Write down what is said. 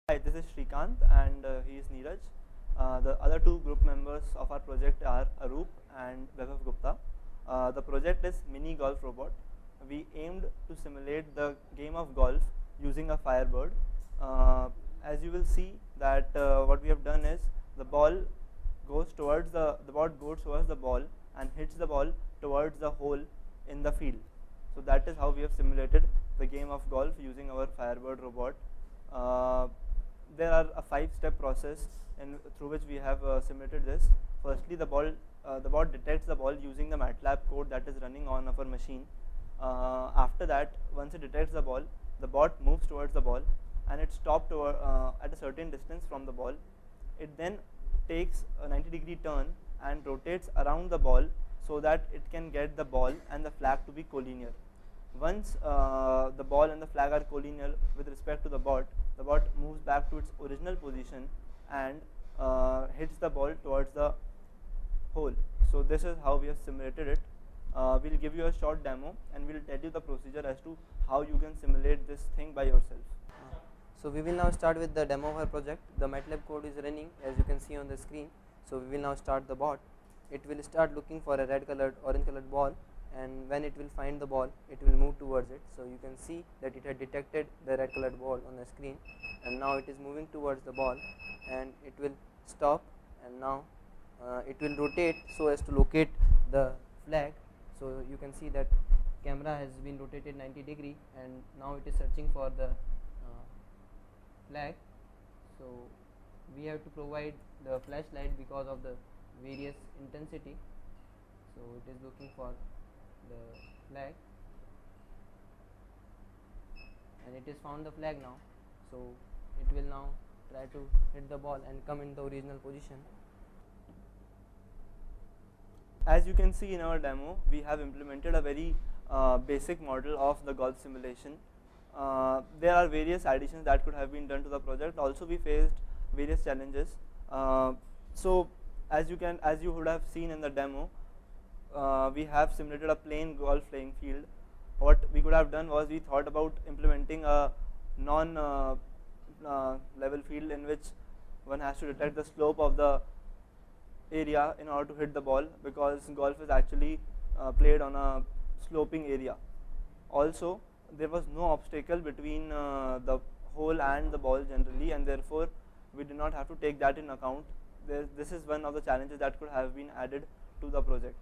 Hi, this is Shrikant and he is Neeraj. The other two group members of our project are Arup and Vaibhav Gupta. The project is Mini Golf Robot. We aimed to simulate the game of golf using a Firebird. As you will see that what we have done is the ball goes towards the ball goes towards the ball and hits the ball towards the hole in the field. So that is how we have simulated the game of golf using our Firebird robot. There are a 5-step process through which we have simulated this. Firstly, the bot detects the ball using the MATLAB code that is running on our machine. After that, once it detects the bot moves towards the ball and it stops at a certain distance from the ball. It then takes a 90-degree turn and rotates around the ball so that it can get the ball and the flag to be collinear. Once the ball and the flag are collinear with respect to the bot moves back to its original position and hits the ball towards the hole. So this is how we have simulated it. We'll give you a short demo and we'll tell you the procedure as to how you can simulate this thing by yourself. So we will now start with the demo of our project. The MATLAB code is running as you can see on the screen. So we will now start the bot. It will start looking for a red colored, orange colored ball, and when it will find the ball it will move towards it. So you can see that it had detected the red colored ball on the screen and now it is moving towards the ball and it will stop and now it will rotate so as to locate the flag. So you can see that camera has been rotated 90-degree and now it is searching for the flag. So we have to provide the flashlight because of the various intensity. So it is looking for the flag and it is found the flag now. So it will now try to hit the ball and come in the original position. As you can see in our demo, we have implemented a very basic model of the golf simulation. There are various additions that could have been done to the project. Also, we faced various challenges. So as you would have seen in the demo, we have simulated a plain golf playing field. What we could have done was we thought about implementing a non-level field in which one has to detect the slope of the area in order to hit the ball, because golf is actually played on a sloping area. Also, there was no obstacle between the hole and the ball generally, and therefore we did not have to take that in account. This is one of the challenges that could have been added to the project.